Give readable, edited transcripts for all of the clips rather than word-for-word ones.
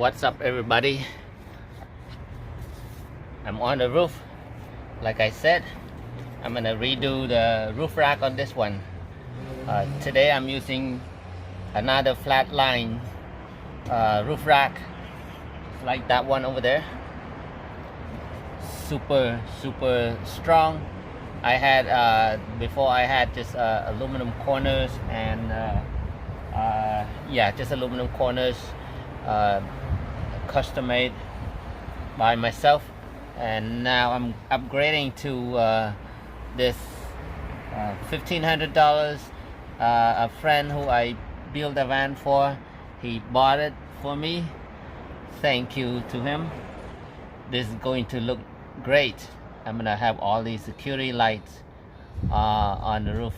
What's up, everybody? I'm on the roof. Like I said, I'm gonna redo the roof rack on this one. Today I'm using another flat line roof rack like that one over there. Super strong. I had before I had just aluminum corners and yeah, just aluminum corners, custom made by myself, and now I'm upgrading to this $1,500. A friend who I built a van for, he bought it for me. Thank you to him. This is going to look great. I'm gonna have all these security lights on the roof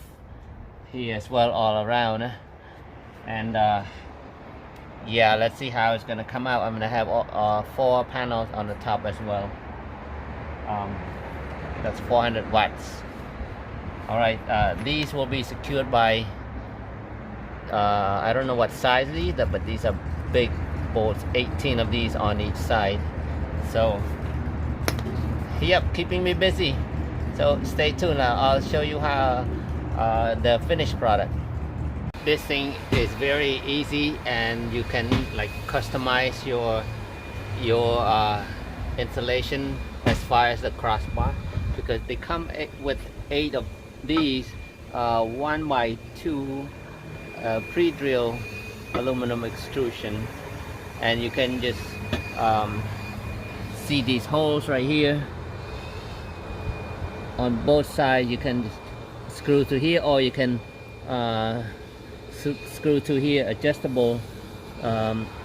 here as well, all around, and yeah, let's see how it's gonna come out. I'm gonna have 4 panels on the top as well. That's 400 watts. All right, these will be secured by I don't know what size these are, but these are big bolts, 18 of these on each side. So yep, keeping me busy. So stay tuned. I'll show you how the finished product. This thing is very easy, and you can like customize your installation as far as the crossbar, because they come with 8 of these 1x2 pre-drill aluminum extrusion, and you can just see these holes right here on both sides. You can just screw to here, or you can screw to here, adjustable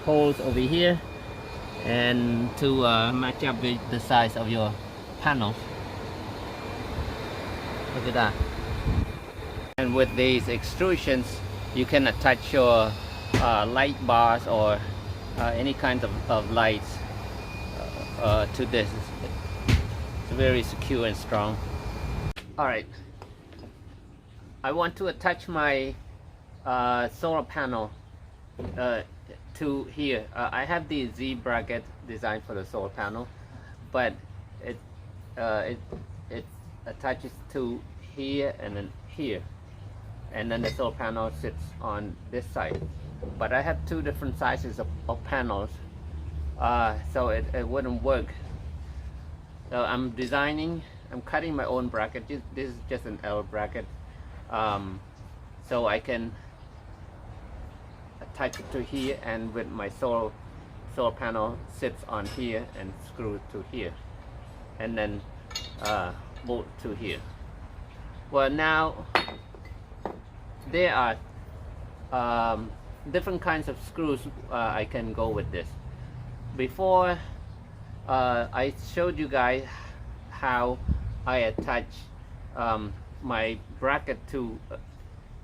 holes over here, and to match up with the size of your panels. Look at that. And with these extrusions, you can attach your light bars or any kind of lights to this. It's very secure and strong. Alright, I want to attach my solar panel to here. I have the Z bracket designed for the solar panel, but it attaches to here and then here, and then the solar panel sits on this side. But I have 2 different sizes of panels, so it wouldn't work. So I'm cutting my own bracket. This is just an L bracket, so I can attach it to here, and with my solar panel sits on here and screw to here, and then bolt to here. Well, now there are different kinds of screws I can go with this. Before I showed you guys how I attach my bracket to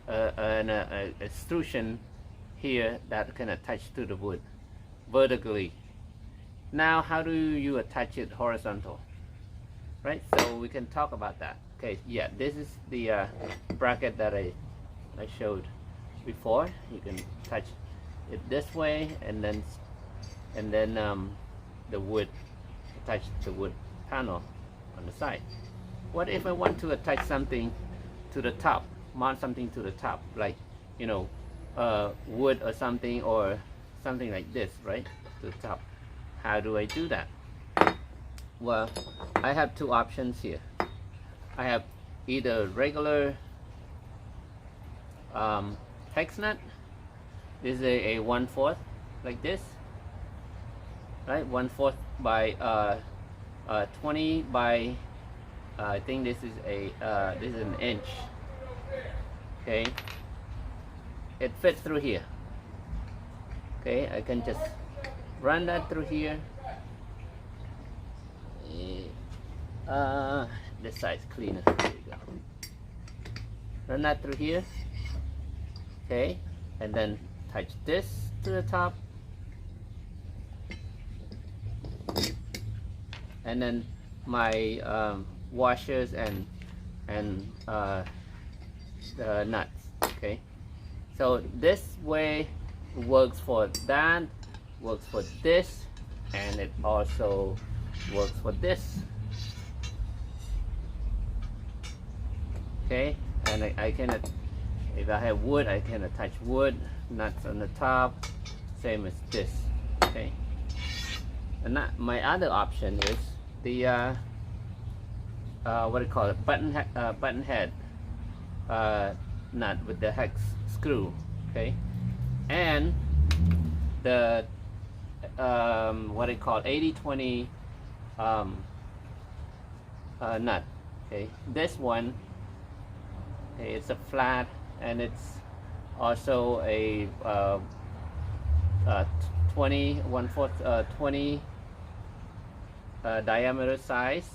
an extrusion here that can attach to the wood vertically. Now, how do you attach it horizontal? Right, so we can talk about that. Okay, yeah, this is the bracket that I showed before. You can touch it this way, and then the wood, attach the wood panel on the side. What if I want to attach something to the top, mount something to the top, like, you know, wood or something like this, right, to the top? How do I do that? Well, I have 2 options here. I have either regular hex nut. This is a 1/4 like this, right? 1/4 by 20 by I think this is an inch. Okay, it fits through here. Okay, I can just run that through here. This side's cleaner. There you go. Run that through here. Okay, and then touch this to the top, and then my washers and the nuts. Okay, so this way works for that works for this, and it also works for this. Okay, and I can, if I have wood, I can attach wood nuts on the top, same as this. Okay, and my other option is the what do you call it, button head nut with the hex screw. Okay, and the what do you call 80-20 nut. Okay, this one, okay, it's a flat, and it's also a 20 diameter size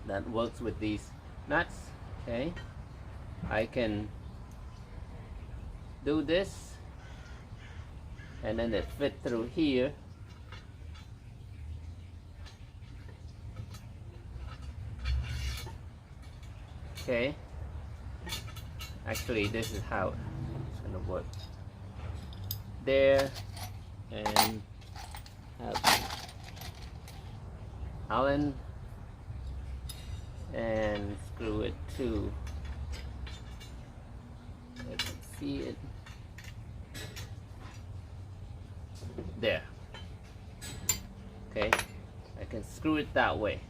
that works with these nuts. Okay, I can do this, and then it fit through here. Okay, actually this is how it's gonna work. There, and have Allen, and screw it to, I can see it there. Okay, I can screw it that way.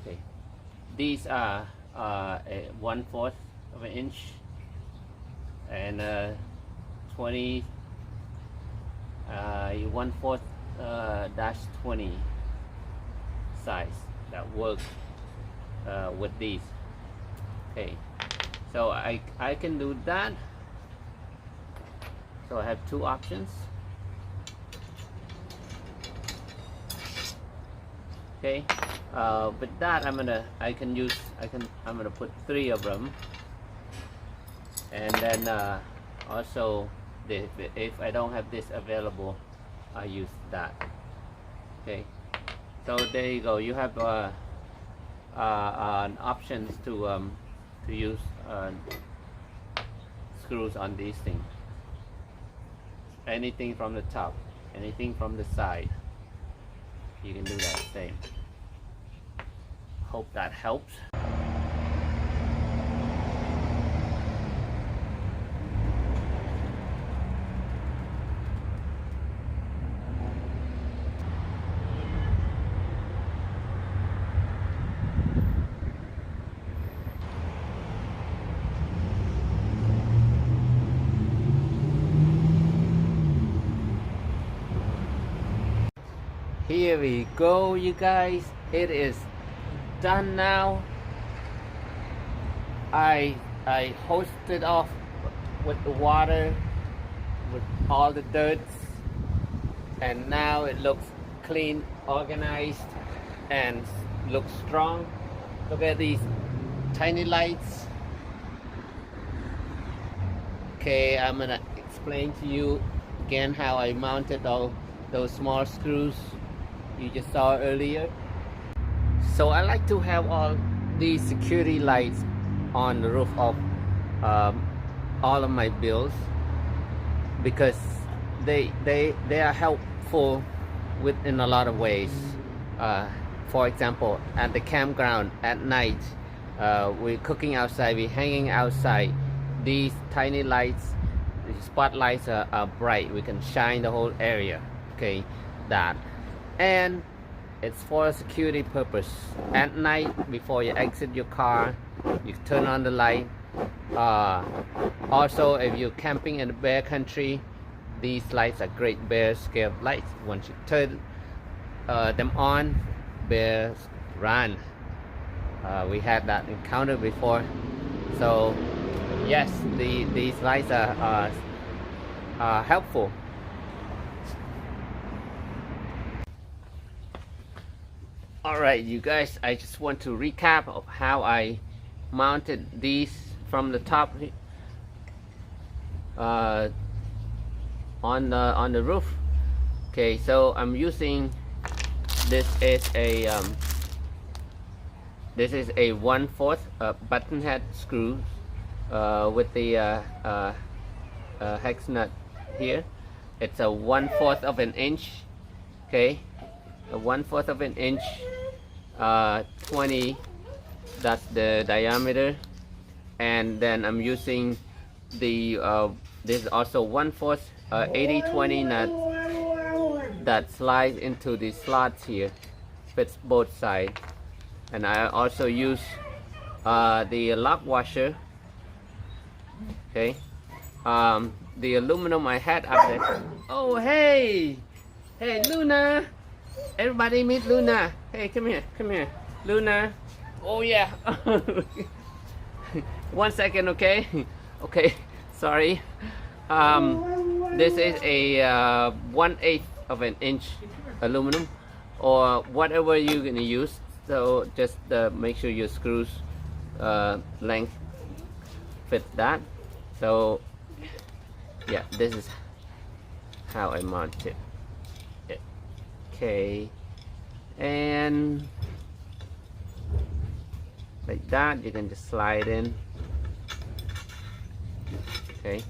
Okay, these are a 1/4 of an inch and 20 1/4 -20 size that work with these. Okay, so I can do that. So I have two options. Okay, with that I'm gonna put 3 of them, and then also if I don't have this available, I use that. Okay, so there you go. You have options to use screws on these things. Anything from the top, anything from the side, you can do that same. Hope that helps. Here we go, you guys. It is done now. I hosed it off with the water, with all the dirt, and now it looks clean, organized, and looks strong. Look at these tiny lights. Okay, I'm gonna explain to you again how I mounted all those small screws you just saw earlier. So I like to have all these security lights on the roof of all of my builds, because they are helpful in a lot of ways. For example, at the campground at night, we're cooking outside, we're hanging outside. These tiny lights, the spotlights are bright. We can shine the whole area. Okay, that. And it's for a security purpose. At night, before you exit your car, you turn on the light. Also, if you're camping in the bear country, these lights are great bear scare lights. Once you turn them on, bears run. We had that encounter before. So yes, these lights are helpful. Alright, you guys, I just want to recap of how I mounted these from the top on the roof. Okay, so I'm using, this is a 1/4 button head screw with the hex nut here, It's a 1/4 of an inch. Okay, a 1/4 of an inch. 20. That's the diameter. And then I'm using the this is also 1/4 80/20 nut that slides into the slots here, fits both sides. And I also use the lock washer. Okay, the aluminum I had up there. Oh hey, hey Luna, everybody meet Luna. Hey, come here, Luna. Oh yeah. 1 second, okay. Okay, sorry. This is a 1/8 of an inch aluminum, or whatever you're gonna use. So just make sure your screws length fits that. So yeah, this is how I mount it. Okay, and like that, you can just slide in. Okay,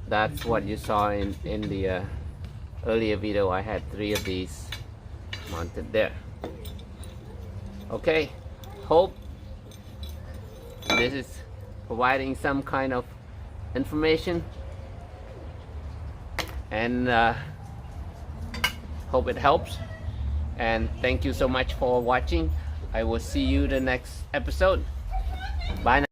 that's what you saw in the earlier video. I had 3 of these mounted there. Okay, hope this is providing some kind of information, and hope it helps. And thank you so much for watching. I will see you the next episode. Bye now.